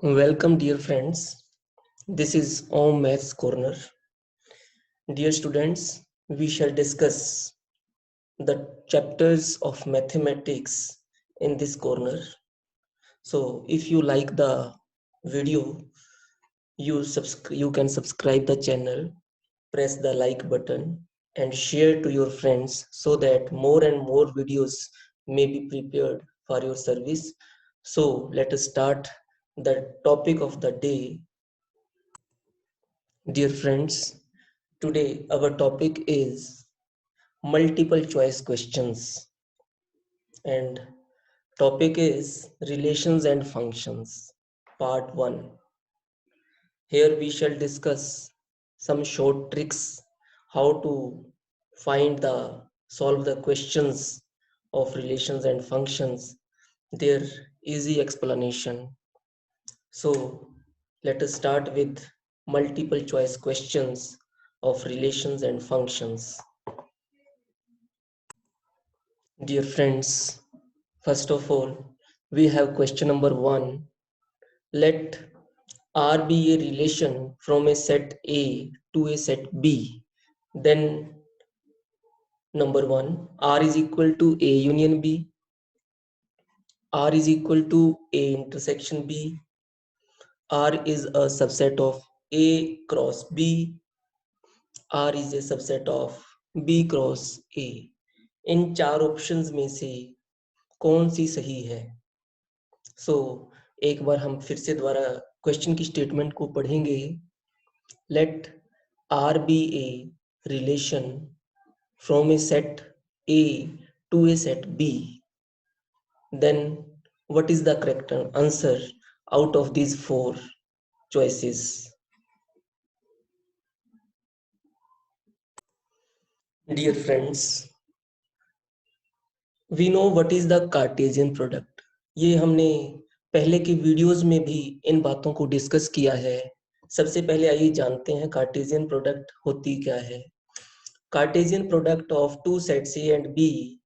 Welcome, dear friends. This is Om Maths Corner. Dear students, we shall discuss the chapters of mathematics in this corner. So, if you like the video, you can subscribe the channel, press the like button, and share to your friends so that more and more videos may be prepared for your service. So, let us start the topic of the day. Dear friends, today our topic is multiple choice questions and topic is relations and functions part 1. Here we shall discuss some short tricks how to solve the questions of relations and functions, their easy explanation. So let us start with multiple choice questions of relations and functions. Dear friends, first of all, we have question number 1. Let R be a relation from a set A to a set B. Then number 1, R is equal to A union B, R is equal to A intersection B, R is a subset of A cross B, R is a subset of B cross A. इन चार options में से कौन सी सही है? सो एक बार हम फिर से दोबारा क्वेश्चन की स्टेटमेंट को पढ़ेंगे. Let R be a relation from a set A to a set B. Then what is the correct answer out of these four choices? Dear friends, we know what is the Cartesian product. ये हमने पहले की videos में भी इन बातों को discuss किया है. सबसे पहले आइए जानते हैं कार्टेशियन प्रोडक्ट होती क्या है. Cartesian product of to sets A and B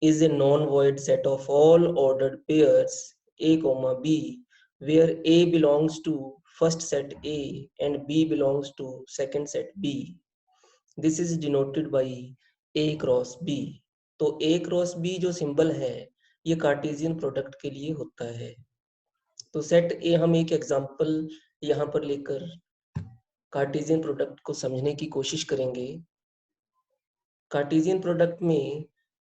is a non-void set of all ordered pairs A, B, where A belongs to first set A and B belongs to second set B. This is denoted by A cross B. तो A cross B जो symbol है ये Cartesian product के लिए होता है. तो set A हम एक एग्जांपल यहाँ पर लेकर कार्टेशियन प्रोडक्ट को समझने की कोशिश करेंगे. कार्टेशियन प्रोडक्ट में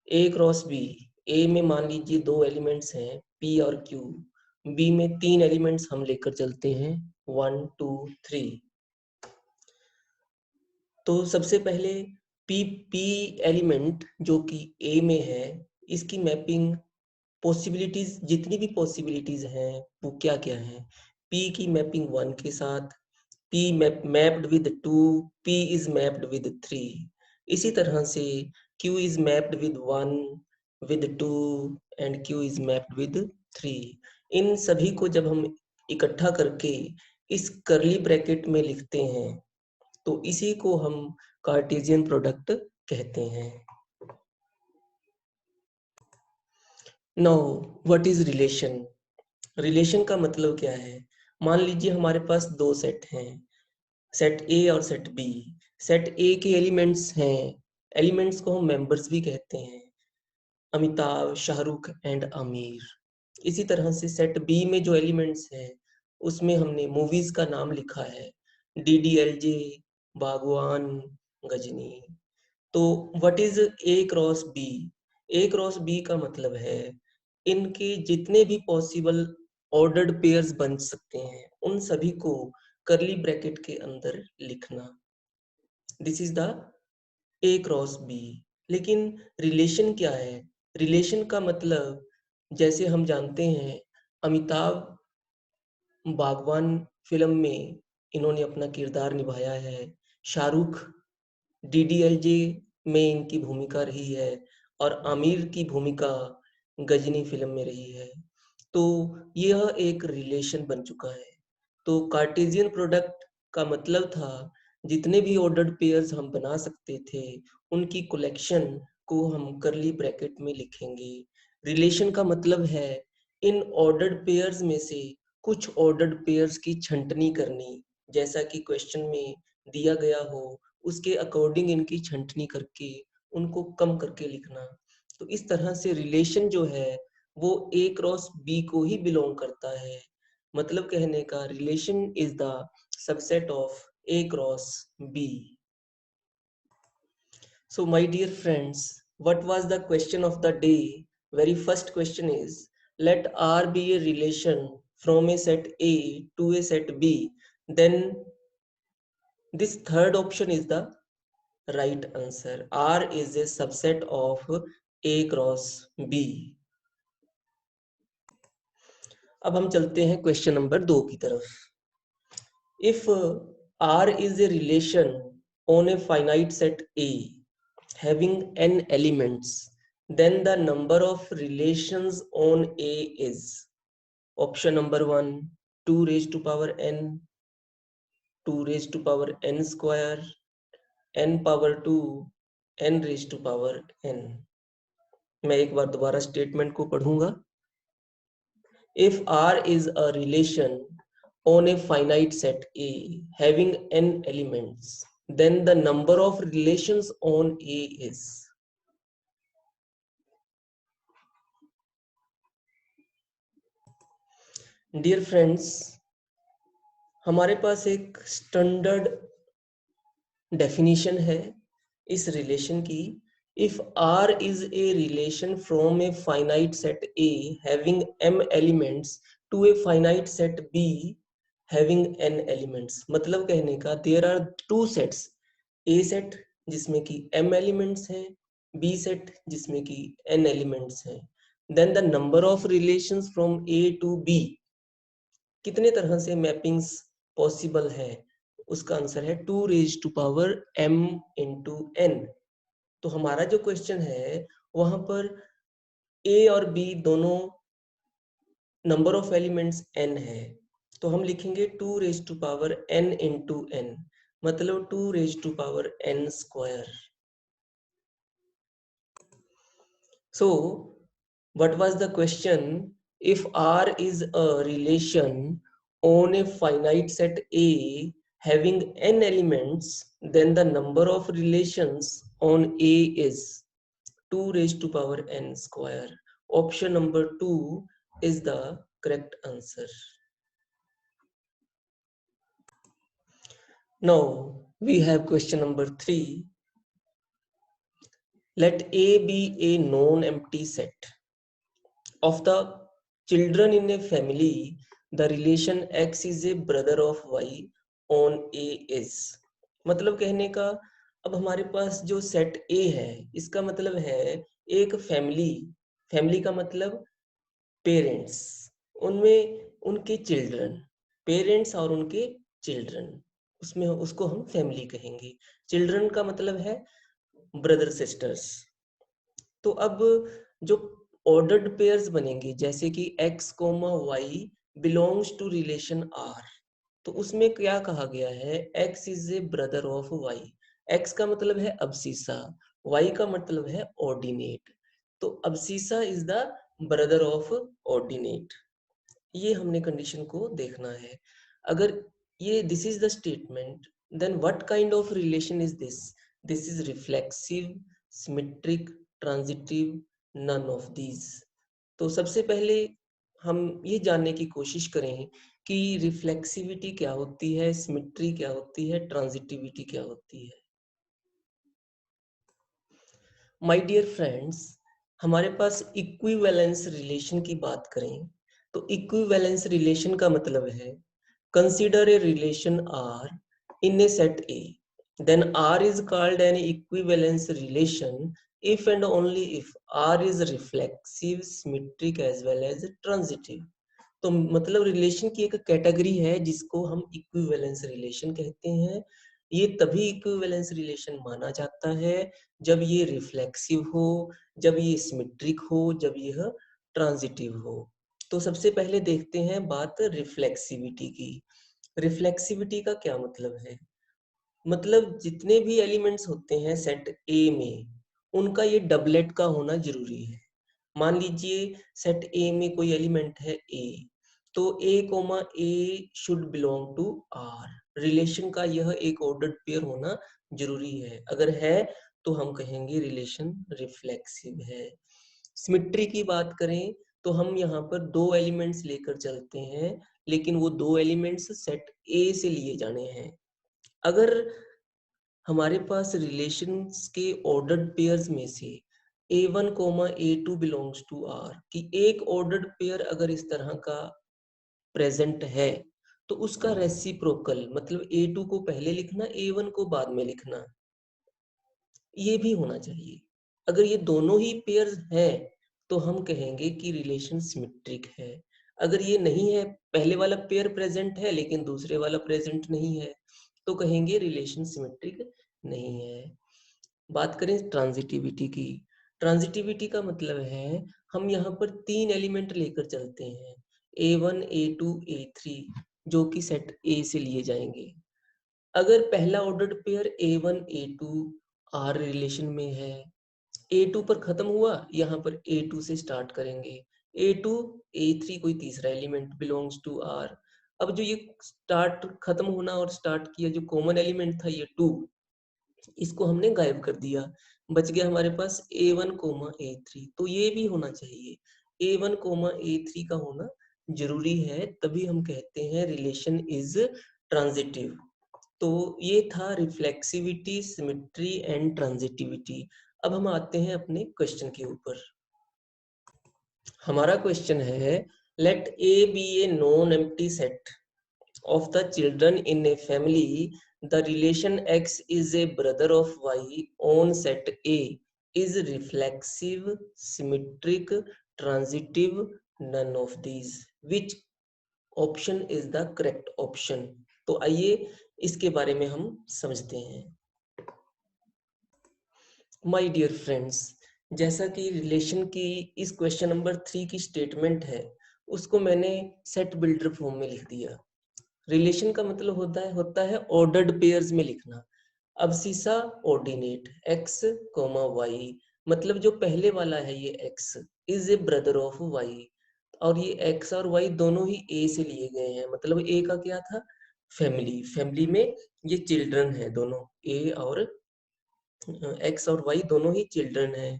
A क्रॉस B, A में मान लीजिए दो एलिमेंट्स हैं P और Q, B में तीन एलिमेंट्स हम लेकर चलते हैं 1 2 3. तो सबसे पहले P एलिमेंट जो कि A में है इसकी मैपिंग पॉसिबिलिटीज जितनी भी पॉसिबिलिटीज हैं वो क्या क्या है. P की मैपिंग 1 के साथ, P mapped with 2, P is mapped with 3. इसी तरह से Q is mapped with 1 with 2 and Q is mapped with 3. इन सभी को जब हम इकट्ठा करके इस कर्ली ब्रैकेट में लिखते हैं तो इसी को हम कार्टेशियन प्रोडक्ट कहते हैं. Now what is relation? Relation का मतलब क्या है? मान लीजिए हमारे पास दो सेट हैं, सेट ए और सेट बी. सेट ए के एलिमेंट्स हैं, एलिमेंट्स को हम मेंबर्स भी कहते हैं, अमिताभ, शाहरुख एंड आमिर. इसी तरह से सेट बी में जो एलिमेंट्स हैं उसमें हमने मूवीज का नाम लिखा है, DDLJ, बागवान, गजनी. तो what is A cross B? A cross B का मतलब है इनके जितने भी पॉसिबल ऑर्डर्ड पेयर्स बन सकते हैं उन सभी को कर्ली ब्रैकेट के अंदर लिखना. This is the A cross B. लेकिन रिलेशन क्या है? रिलेशन का मतलब जैसे हम जानते हैं अमिताभ बागवान फिल्म में इन्होंने अपना किरदार निभाया है, शाहरुख DDLJ में इनकी भूमिका रही है और आमिर की भूमिका गजनी फिल्म में रही है. तो यह एक रिलेशन बन चुका है. तो कार्टेशियन प्रोडक्ट का मतलब था जितने भी ऑर्डर्ड पेयर्स हम बना सकते थे उनकी कलेक्शन को हम कर्ली ब्रैकेट में लिखेंगे. रिलेशन का मतलब है इन ऑर्डर्ड पेयर्स में से कुछ ऑर्डर्ड पेयर्स की छंटनी करनी, जैसा कि क्वेश्चन में दिया गया हो, उसके अकॉर्डिंग इनकी छंटनी करके उनको कम करके लिखना। तो इस तरह से रिलेशन जो है वो ए क्रॉस बी को ही बिलोंग करता है। मतलब कहने का relation is the subset of A cross B. So my dear friends, what was the question of the day? Very first question is, let R be a relation from a set A to a set B. Then this third option is the right answer. R is a subset of A cross B. अब हम चलते हैं question number 2 की तरफ। If R is a relation on a finite set A having n elements, then the number of relations on A is option number 1 2 raised to power n, 2 raised to power n square, n power 2, n raised to power n। मैं एक बार दोबारा statement को पढ़ूंगा। If R is a relation on a finite set A having n elements, then the number of relations on A is dear friends, हमारे पास एक standard definition है इस रिलेशन की। If R is a relation from a finite set A having m elements to a finite set B having n elements, मतलब कहने का there are two sets, A set जिसमें कि m एलिमेंट्स हैं, B set जिसमें कि n elements हैं, then the number of relations from A to B, कितने तरह से मैपिंग्स पॉसिबल है, उसका आंसर है 2 raise to power m into n। तो हमारा जो क्वेश्चन है वहां पर a और b दोनों नंबर ऑफ एलिमेंट्स n है, तो हम लिखेंगे 2 raise to power n into n, मतलब 2 raise to power n square. So what was the question? If R is a relation on a finite set A having n elements, then the number of relations on A is 2 raised to power n square. Option number 2 is the correct answer. Now we have question number 3. Let A be a non-empty set of the children in a family. The relation X is a brother of Y on A is, मतलब कहने का अब हमारे पास जो set A है इसका मतलब है एक फैमिली, फैमिली का मतलब पेरेंट्स, उनमें उनके चिल्ड्रन, पेरेंट्स और उनके चिल्ड्रन, उसमें उसको हम फैमिली कहेंगे। चिल्ड्रन का मतलब है ब्रदर सिस्टर्स। तो अब जो ऑर्डर्ड पेयर्स बनेंगे जैसे कि x comma y belongs to relation r, तो उसमें क्या कहा गया है, x is a brother of y। x का मतलब है अबसीसा, y का मतलब है ऑर्डिनेट, तो abscissa is the brother of ordinate. ये हमने कंडीशन को देखना है। अगर ये this is the statement, then what kind of relation is this? This is reflexive, symmetric, transitive, none of these. तो सबसे पहले हम ये जानने की कोशिश करें कि रिफ्लेक्सिविटी क्या होती है, सिमेट्री क्या होती है, ट्रांजिटिविटी क्या होती है। माय डियर फ्रेंड्स, हमारे पास इक्विवेलेंस रिलेशन की बात करें तो इक्विवेलेंस रिलेशन का मतलब है consider a relation R in a set A, then R is called an equivalence relation if and only if R is reflexive, symmetric as well as transitive। तो मतलब relation की एक कैटेगरी है जिसको हम इक्विवेलेंस रिलेशन कहते हैं। ये तभी इक्विवेलेंस रिलेशन माना जाता है जब ये रिफ्लेक्सिव हो, जब ये सिमेट्रिक हो, जब यह ट्रांजिटिव हो। तो सबसे पहले देखते हैं बात रिफ्लेक्सिविटी की। रिफ्लेक्सिविटी का क्या मतलब है? मतलब जितने भी एलिमेंट्स होते हैं सेट ए में, उनका ये डबलेट का होना जरूरी है। मान लीजिए सेट ए में कोई एलिमेंट है ए, तो A comma A should belong to R. Relation का यह एक ऑर्डर्ड पेयर होना जरूरी है, अगर है तो हम कहेंगे रिलेशन रिफ्लेक्सिव है। सिमेट्री की बात करें तो हम यहाँ पर दो एलिमेंट्स लेकर चलते हैं, लेकिन वो दो एलिमेंट्स सेट ए से लिए जाने हैं। अगर हमारे पास रिलेशंस के ऑर्डर्ड पेयर्स में से A1 coma A2 belongs to R की एक ऑर्डर्ड पेयर अगर इस तरह का प्रेजेंट है, तो उसका रेसिप्रोकल मतलब A2 को पहले लिखना, A1 को बाद में लिखना, ये भी होना चाहिए। अगर ये दोनों ही पेयर्स हैं तो हम कहेंगे कि रिलेशन सिमेट्रिक है। अगर ये नहीं है, पहले वाला पेयर प्रेजेंट है लेकिन दूसरे वाला प्रेजेंट नहीं है, तो कहेंगे रिलेशन सिमेट्रिक नहीं है। बात करें ट्रांजिटिविटी की। ट्रांजिटिविटी का मतलब है हम यहाँ पर तीन एलिमेंट लेकर चलते हैं, A1 A2 A3, जो कि सेट A से लिए जाएंगे। अगर पहला ordered pair A1 A2 R relation में है, A2 पर खत्म हुआ, यहाँ पर A2 से स्टार्ट करेंगे, A2 A3 कोई तीसरा एलिमेंट बिलोंग्स टू R। अब जो ये स्टार्ट खत्म होना और स्टार्ट किया जो कॉमन एलिमेंट था ये 2, इसको हमने गायब कर दिया, बच गया हमारे पास A1 कोमा A3। तो ये भी होना चाहिए, A1 कोमा A3 का होना जरूरी है, तभी हम कहते हैं रिलेशन इज ट्रांजिटिव। तो ये था रिफ्लेक्सिविटी, सिमेट्री एंड ट्रांजिटिविटी। अब हम आते हैं अपने क्वेश्चन के ऊपर। हमारा क्वेश्चन है let A B a non empty set of the children in a family. The relation X is a brother of Y on set A is reflexive, symmetric, transitive, none of these. Which option is the correct option? तो आइए इसके बारे में हम समझते हैं। My dear friends, जैसा कि रिलेशन की इस क्वेश्चन नंबर 3 की स्टेटमेंट है, उसको मैंने सेट बिल्डर फॉर्म में लिख दिया। रिलेशन का मतलब होता है ऑर्डर्ड पेयर्स में लिखना। अब सीसा ऑर्डिनेट x, y, मतलब जो पहले वाला है ये x is a brother of y, और ये x और y दोनों ही a से लिए गए हैं। मतलब a का क्या था, फैमिली। फैमिली में ये चिल्ड्रन है, दोनों a और x और y दोनों ही चिल्ड्रन है।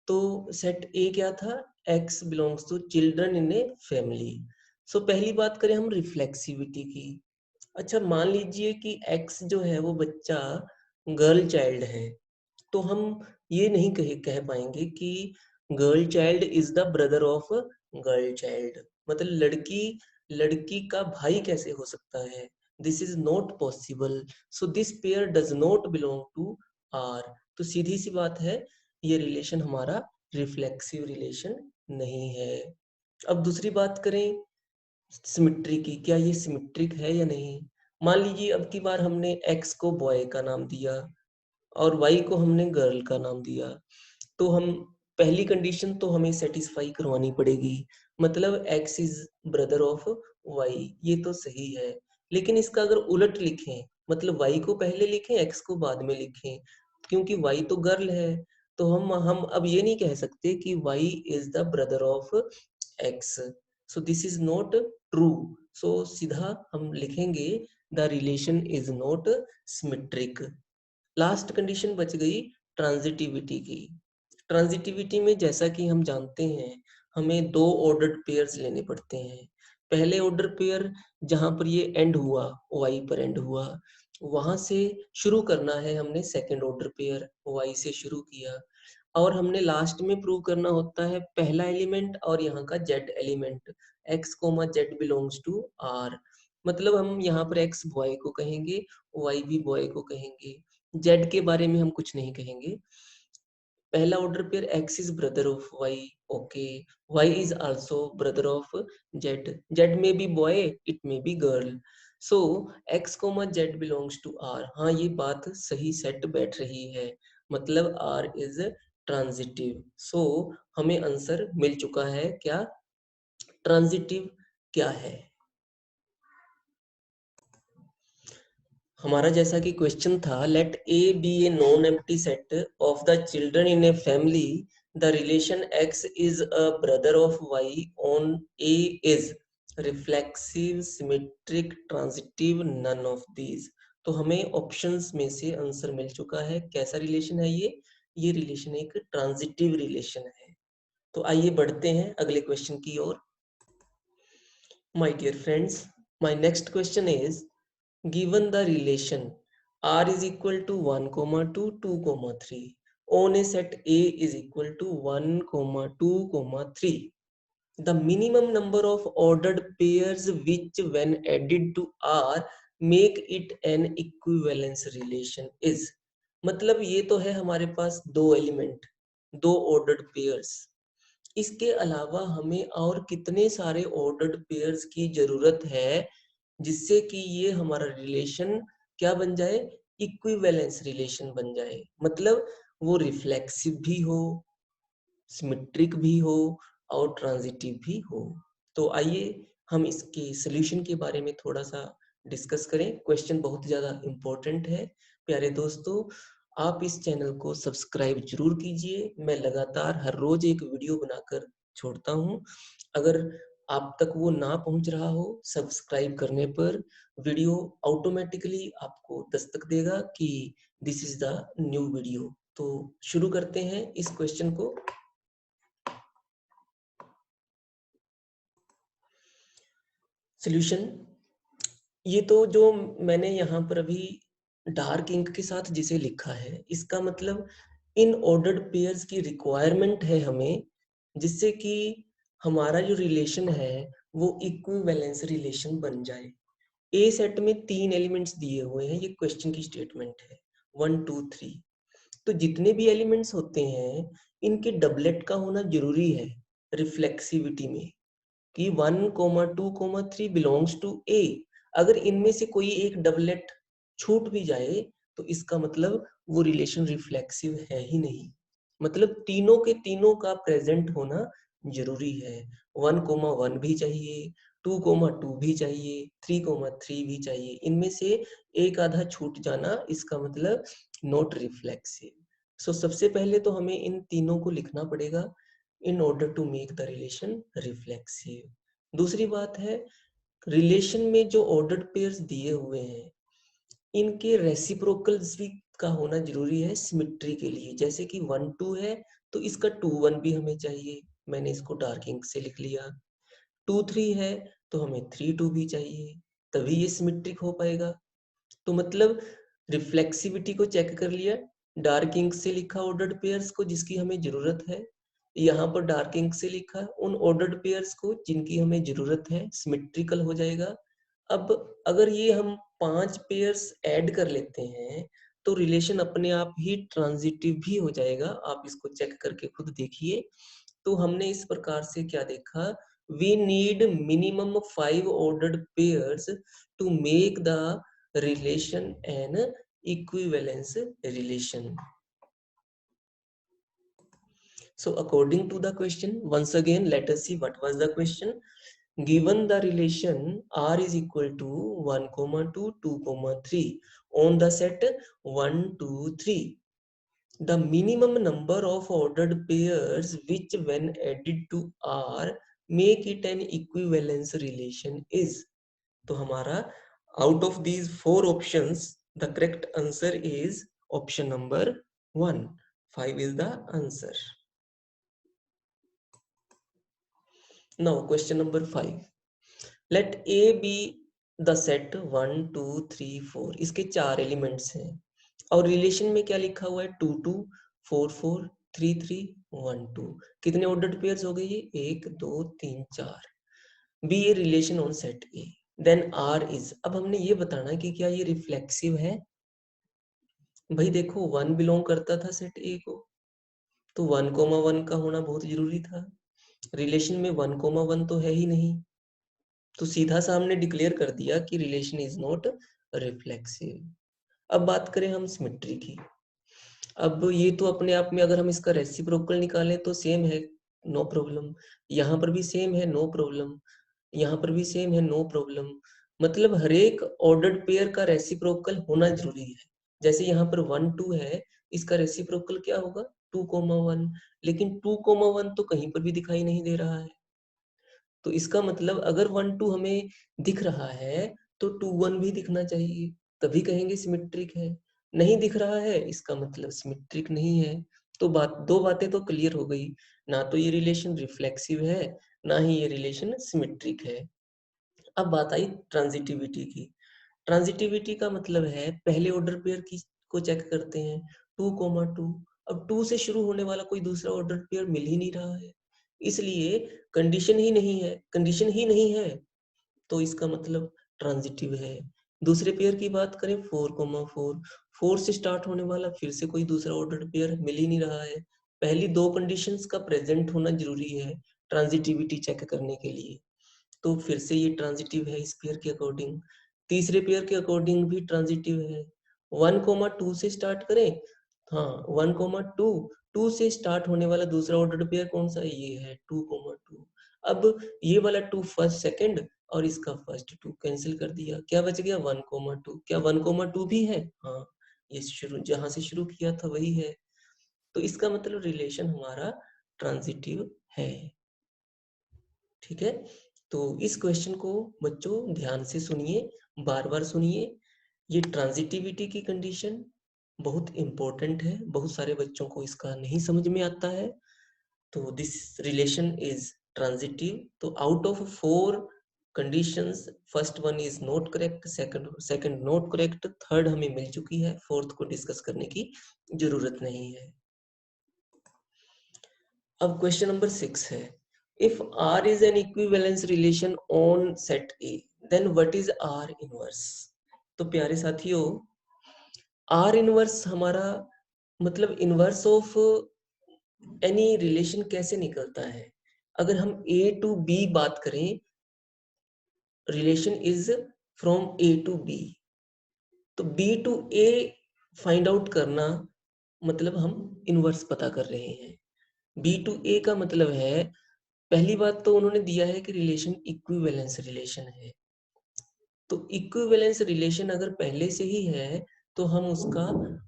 तो सेट ए क्या था, x belongs to children in a family. So पहली बात करें हम रिफ्लेक्सिविटी की। अच्छा, मान लीजिए कि x जो है वो बच्चा गर्ल चाइल्ड है, तो हम ये नहीं कह पाएंगे कि girl child is the brother of girl child. मतलब लड़की लड़की का भाई कैसे हो सकता है, this is not possible. So this pair does not belong to R. तो सीधी सी बात है, ये रिलेशन हमारा रिफ्लेक्सिव रिलेशन नहीं है। अब दूसरी बात करें सिमेट्री की, क्या ये सिमेट्रिक है या नहीं। मान लीजिए अब की बार हमने x को बॉय का नाम दिया और y को हमने गर्ल का नाम दिया, तो हम पहली कंडीशन तो हमें सेटिस्फाई करवानी पड़ेगी, मतलब x is brother of y, ये तो सही है। लेकिन इसका अगर उलट लिखें, मतलब y को पहले लिखें x को बाद में लिखें, क्योंकि y तो गर्ल है, तो हम अब ये नहीं कह सकते कि y is the brother of x। So this is not true. So सीधा हम लिखेंगे the relation is not symmetric. Last condition बच गई ट्रांजिटिविटी की। ट्रांजिटिविटी में जैसा कि हम जानते हैं, हमें दो ऑर्डर्ड पेयर्स लेने पड़ते हैं। पहले ऑर्डर पेयर जहां पर ये एंड हुआ, y पर एंड हुआ, वहां से शुरू करना है हमने सेकंड ऑर्डर पेयर, y से शुरू किया, और हमने लास्ट में प्रूव करना होता है पहला एलिमेंट और यहाँ का z element, x comma z belongs to r। मतलब हम यहाँ पर x बॉय को कहेंगे, y भी बॉय को कहेंगे, z के बारे में हम कुछ नहीं कहेंगे। पहला order pair x is brother of y, okay, y is also brother of z, z में भी बॉय, इट में भी girl. So x comma z belongs to r। हाँ, ये बात सही सेट बैठ रही है, मतलब r इज ट्रांजिटिव। सो हमें आंसर मिल चुका है, क्या ट्रांजिटिव क्या है। हमारा जैसा कि क्वेश्चन था, let A B a non empty set of the children in a family, the relation x is a brother of y on a is, reflexive, symmetric, transitive, none of these. तो हमें options में से answer मिल चुका है। कैसा relation है ये relation एक ट्रांजिटिव रिलेशन है। तो आइए बढ़ते हैं अगले क्वेश्चन की ओर। My dear friends, my next question is, given the relation R is equal to 1, 2, 2, 3 on a set A is equal to 1, 2, 3, the minimum number of ordered pairs which when added to R make it an equivalence relation is। मतलब ये तो है हमारे पास दो element, दो ordered pairs. इसके अलावा हमें और कितने सारे ऑर्डर्ड पेयर्स की जरूरत है जिससे कि ये हमारा रिलेशन क्या बन जाए, इक्विवेलेंस रिलेशन बन जाए। मतलब वो रिफ्लेक्सिव भी हो, सिमेट्रिक भी हो और ट्रांजिटिव भी हो। तो आइए हम इसके सॉल्यूशन के बारे में थोड़ा सा डिस्कस करें। क्वेश्चन बहुत ज़्यादा इम्पोर्टेंट है। प्यारे दोस्तों, आप इस चैनल को सब्सक्राइब जरूर कीजिए। मैं लगातार हर रोज एक वीडियो बनाकर छोड़ता हूँ। अगर आप तक वो ना पहुंच रहा हो, सब्सक्राइब करने पर वीडियो ऑटोमेटिकली आपको दस्तक देगा कि this is the new video. तो शुरू करते हैं इस क्वेश्चन को। सॉल्यूशन, ये तो जो मैंने यहाँ पर अभी डार्क इंक के साथ जिसे लिखा है, इसका मतलब इन ऑर्डर्ड पेयर्स की रिक्वायरमेंट है हमें, जिससे कि हमारा जो रिलेशन है वो इक्विवेलेंस रिलेशन बन जाए। ए सेट में 3 एलिमेंट्स दिए हुए हैं, ये क्वेश्चन की स्टेटमेंट है, 1, 2, 3। तो जितने भी एलिमेंट्स होते हैं इनके डबलेट का होना जरूरी है रिफ्लेक्सिविटी में, कि 1, 2, 3 बिलोंग्स टू ए। अगर इनमें से कोई एक डबलेट छूट भी जाए तो इसका मतलब वो रिलेशन रिफ्लेक्सिव है ही नहीं। मतलब तीनों के तीनों का प्रेजेंट होना जरूरी है। 1, 1 भी चाहिए, 2, 2 भी चाहिए, 3, 3 भी चाहिए। इनमें से एक आधा छूट जाना इसका मतलब नॉट रिफ्लेक्सिव। सो सबसे पहले तो हमें इन तीनों को लिखना पड़ेगा in order to make the relation reflexive। दूसरी बात है, रिलेशन में जो ऑर्डर्ड पेयर्स दिए हुए हैं इनके रेसिप्रोकल्स भी का होना जरूरी है सिमेट्री के लिए। जैसे कि 1, 2 है तो इसका 2, 1 भी हमें चाहिए, मैंने इसको डार्क इंक से लिख लिया। 2, 3 है तो हमें 3, 2 भी चाहिए, तभी ये सिमेट्रिक हो पाएगा। तो मतलब रिफ्लेक्सिविटी को चेक कर लिया, डार्क इंक से लिखा ऑर्डर्ड पेयर्स को जिसकी हमें जरूरत है, यहाँ पर डार्क इंक से लिखा उन ऑर्डर्ड पेयर्स को जिनकी हमें जरूरत है, सिमेट्रिकल हो जाएगा। अब अगर ये हम 5 पेयर्स ऐड कर लेते हैं तो रिलेशन अपने आप ही ट्रांजिटिव भी हो जाएगा। आप इसको चेक करके खुद देखिए। तो हमने इस प्रकार से क्या देखा, we need minimum 5 ordered pairs to make the relation and equivalence relation। So according to the question, once again let us see what was the question. Given the relation R is equal to 1, 2, 2, 3 on the set 1, 2, 3, the minimum number of ordered pairs which when added to R make it an equivalence relation is। तो हमारा out of these 4 options the correct answer is option number 1, 5 is the answer। Now question number 5, let A be the set 1, 2, 3, 4। इसके 4 elements हैं और relation में क्या लिखा हुआ है, 2, 2, 4, 4, 3, 3, 1, 2। कितने ऑर्डर्ड पेयर्स हो गए ये, 1, 2, 3, 4। Be a relation on set A, then R is. अब हमने ये बताना कि क्या ये रिफ्लेक्सिव है। भाई देखो 1 बिलोंग करता था सेट ए को, तो 1, 1 का होना बहुत जरूरी था। रिलेशन में 1, 1 तो है ही नहीं, तो सीधा सा हमने डिक्लेयर कर दिया कि रिलेशन इज नॉट रिफ्लेक्सिव। अब बात करें हम सिमेट्री की। अब ये तो अपने आप में अगर हम इसका रेसिप्रोकल निकालें तो सेम है, नो प्रॉब्लम। यहाँ पर भी सेम है, नो प्रॉब्लम। यहाँ पर भी सेम है, नो प्रॉब्लम। मतलब हर एक ऑर्डर्ड पेयर का रेसिप्रोकल होना जरूरी है। जैसे यहाँ पर 1, 2 है, इसका रेसिप्रोकल क्या होगा, 2, 1। लेकिन 2, 1 तो कहीं पर भी दिखाई नहीं दे रहा है। तो इसका मतलब अगर 1 2 हमें दिख रहा है तो 2 1 भी दिखना चाहिए, तभी कहेंगे सिमेट्रिक है। नहीं दिख रहा है इसका मतलब सिमेट्रिक नहीं है। तो दो बातें तो क्लियर हो गई, ना तो ये रिलेशन रिफ्लेक्सिव है, ना ही ये रिलेशन सिमेट्रिक है। अब बात आई ट्रांजिटिविटी की। ट्रांजिटिविटी का मतलब है पहले ऑर्डर पेयर की को चेक करते हैं, 2, 2। अब 2 से शुरू होने वाला कोई दूसरा ऑर्डर पेयर मिल ही नहीं रहा है, इसलिए कंडीशन ही नहीं है, तो इसका मतलब ट्रांजिटिव है। दूसरे पेयर की बात करें 4, 4, 4 से स्टार्ट होने वाला फिर से कोई दूसरा ऑर्डर पेयर मिल ही नहीं रहा है। पहली दो कंडीशंस का प्रेजेंट होना जरूरी है ट्रांजिटिविटी चेक करने के लिए, तो फिर से ये ट्रांजिटिव है इस पेयर के अकॉर्डिंग। तीसरे पेयर के अकॉर्डिंग भी ट्रांजिटिव है। 1, 2 से स्टार्ट करें, हाँ 1, 2, 2 से स्टार्ट होने वाला दूसरा ऑर्डर पेयर कौन सा है, ये है 2, 2। अब ये वाला 2 फर्स्ट सेकंड और इसका फर्स्ट 2 कैंसिल कर दिया, क्या बच गया 1, 2। क्या 1, 2 भी है, हाँ ये शुरू जहां से शुरू किया था वही है, तो इसका मतलब रिलेशन हमारा ट्रांजिटिव है। ठीक है, तो इस क्वेश्चन को बच्चों ध्यान से सुनिए, बार बार सुनिए। ये ट्रांजिटिविटी की कंडीशन बहुत इंपॉर्टेंट है, बहुत सारे बच्चों को इसका नहीं समझ में आता है। तो दिस रिलेशन इज ट्रांजिटिव। तो out of 4 conditions first one is not correct, second not correct, third हमें मिल चुकी है, फोर्थ को डिस्कस करने की जरूरत नहीं है। अब क्वेश्चन नंबर 6 है, if R is an equivalence relation on set A, then what is R inverse? तो प्यारे साथियों, R इनवर्स हमारा मतलब इनवर्स ऑफ एनी रिलेशन कैसे निकलता है। अगर हम A to B बात करें, relation is from A to B, तो B to A find out करना मतलब हम इनवर्स पता कर रहे हैं। B to A का मतलब है, पहली बात तो उन्होंने दिया है कि रिलेशन इक्विवेलेंस रिलेशन है, तो इक्विवेलेंस रिलेशन अगर पहले से ही है तो हम उसका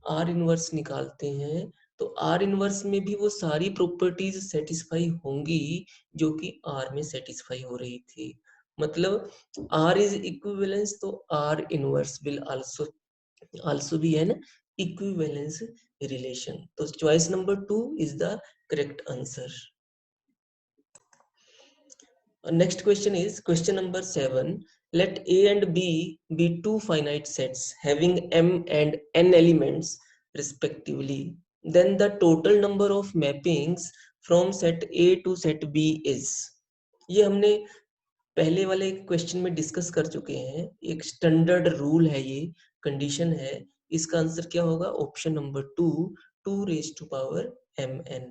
आर इनवर्स निकालते हैं, तो आर इनवर्स में भी वो सारी प्रॉपर्टीज सेटिस्फाई होंगी जो कि आर में सेटिस्फाई हो रही थी। मतलब आर इज इक्विवेलेंस, तो R inverse will also be an equivalence relation. तो choice number 2 is the correct answer. Next question is question number 7. Let A and B be two finite sets having m and n elements respectively. Then the total number of mappings from set A to set B is. ये हमने पहले वाले question में discuss कर चुके हैं, एक standard rule है, ये कंडीशन है। इसका आंसर क्या होगा, option number 2, 2⁻mn।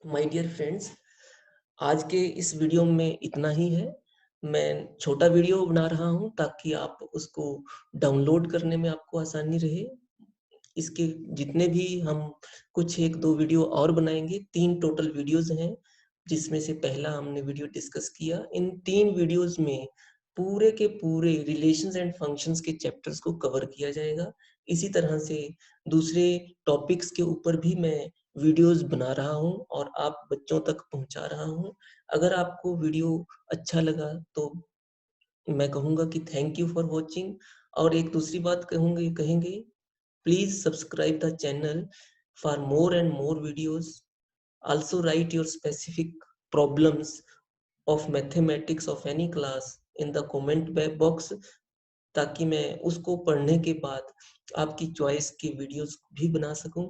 My dear friends, आज के इस वीडियो में इतना ही है। मैं छोटा वीडियो बना रहा हूं ताकि आप उसको डाउनलोड करने में आपको आसानी रहे। इसके जितने भी हम कुछ एक दो वीडियो और बनाएंगे, 3 टोटल वीडियोस हैं, जिसमें से पहला हमने वीडियो डिस्कस किया। इन 3 वीडियोस में पूरे के पूरे रिलेशंस एंड फंक्शंस के चैप्टर्स को कवर किया जाएगा। इसी तरह से दूसरे टॉपिक्स के ऊपर भी मैं वीडियोस बना रहा हूं और आप बच्चों तक पहुंचा रहा हूं। अगर आपको वीडियो अच्छा लगा तो मैं कहूंगा कि थैंक यू फॉर वॉचिंग, और एक दूसरी बात कहेंगे, please subscribe the channel for more and more videos. Also write your specific problems of mathematics of any class in the comment box, ताकि मैं उसको पढ़ने के बाद आपकी चॉइस के वीडियोस भी बना सकूं।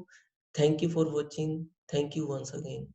Thank you for watching, thank you once again.